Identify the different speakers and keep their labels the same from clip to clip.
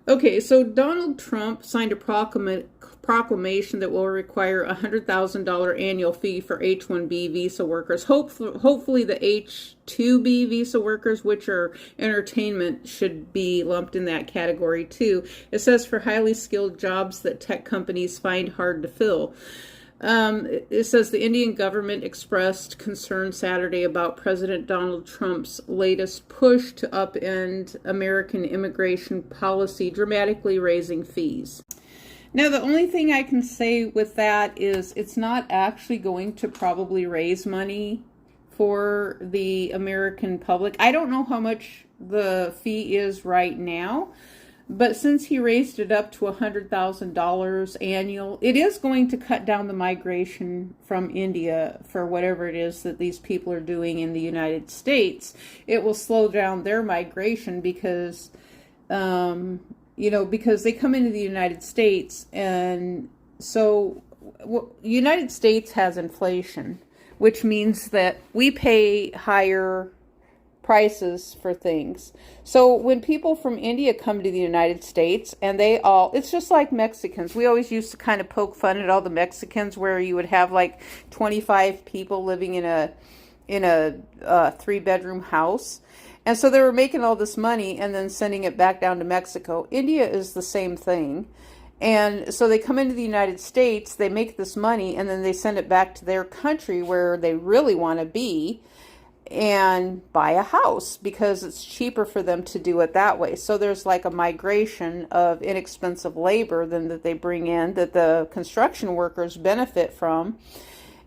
Speaker 1: Okay, so Donald Trump signed a proclamation that will require a $100,000 annual fee for H-1B visa workers. Hopefully, the H-2B visa workers, which are entertainment, should be lumped in that category too. It says for highly skilled jobs that tech companies find hard to fill. It says the Indian government expressed concern Saturday about President Donald Trump's latest push to upend American immigration policy, dramatically raising fees. Now, the only thing I can say with that is it's not actually going to probably raise money for the American public. I don't know how much the fee is right now. But since he raised it up to $100,000 annual, it is going to cut down the migration from India for whatever it is that these people are doing in the United States. It will slow down their migration because, because they come into the United States, and so United States has inflation, which means that we pay higher prices for things. So when people from India come to the United States, and it's just like Mexicans. We always used to kind of poke fun at all the Mexicans, where you would have like 25 people living in a 3-bedroom house. And so they were making all this money and then sending it back down to Mexico. India is the same thing. And so they come into the United States, they make this money, and then they send it back to their country where they really want to be, and buy a house because it's cheaper for them to do it that way. So there's like a migration of inexpensive labor that they bring in that the construction workers benefit from.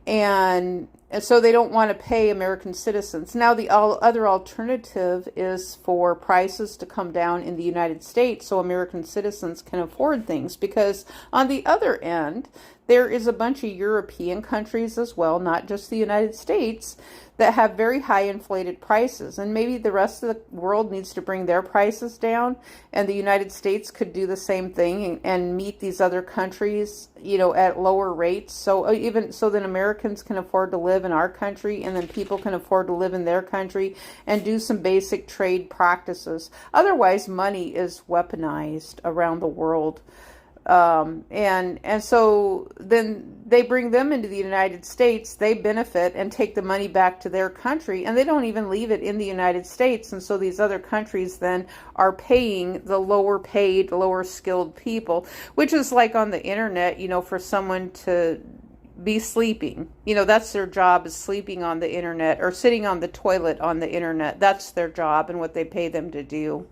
Speaker 1: And so they don't want to pay American citizens. Now, the other alternative is for prices to come down in the United States so American citizens can afford things. Because on the other end, there is a bunch of European countries as well, not just the United States, that have very high inflated prices. And maybe the rest of the world needs to bring their prices down, and the United States could do the same thing and meet these other countries, at lower rates. So even so then Americans can afford to live in our country, and then people can afford to live in their country and do some basic trade practices. Otherwise, money is weaponized around the world. And so then they bring them into the United States, they benefit and take the money back to their country, and they don't even leave it in the United States. And so these other countries then are paying the lower paid, lower skilled people, which is like on the internet, for someone to be sleeping. That's their job, is sleeping on the internet or sitting on the toilet on the internet. That's their job and what they pay them to do.